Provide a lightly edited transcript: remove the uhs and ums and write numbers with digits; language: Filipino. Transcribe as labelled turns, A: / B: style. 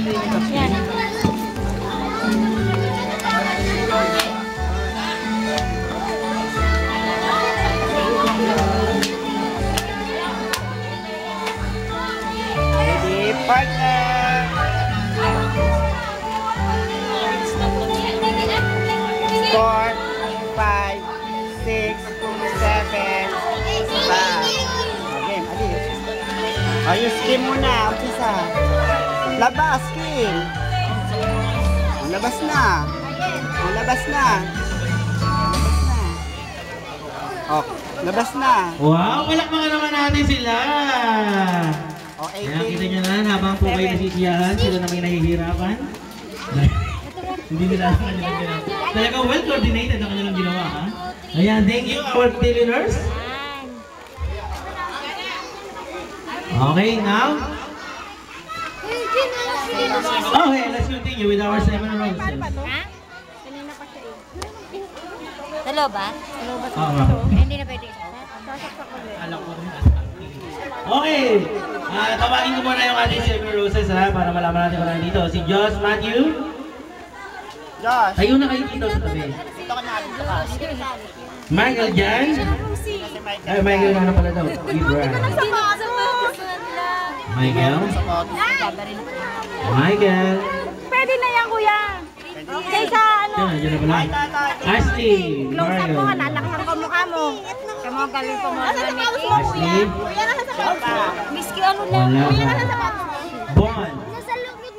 A: Yan.
B: Ready, partner! 4, 5, 6, 7, 5. Game, alis. O, yung skin muna, umpisa. Labas, skin. O, labas na. O, labas na. Labas na. O, labas na.
C: Wow, palakpakan naman natin sila.
B: O,
C: Kaya
B: 18.
C: kita nyo na, habang po kayo nasisiyahan, sila na may nahihirapan. Hindi nila alam ang kanilang ginawa. Talagang well coordinated ang kanilang ginawa, ha? Ayan, thank you, our billionaires. Okay, now. Okay, let's continue with our 7 roses.
A: Ha? Kanina pa siya eh. Dalawa ba? Dalawa ba?
C: Oo.
A: Hindi na pwede. Sasaksak ulit.
C: Okay, tawagin ko muna yung ating 7 roses, ha? Para malaman natin kung nandito. Si Josh Matthew.
B: Josh.
C: Tayo na kayo dito sa tabi.
B: Dito ka na, dito ka.
C: Michael Jan. Ay, Michael na pala daw. Ibra. Michael. Michael.
A: Pwede na yan, kuya. Kaysa ano?
C: Diyan na pala. Ashley.
A: Close up mo,
C: Mario.
A: lalakyan ko mukha mo. Kaya mo galing ko mo.
C: Ashley.
A: Miski ano lang.
C: Wala ba? Bon.
A: Nasa loob mo.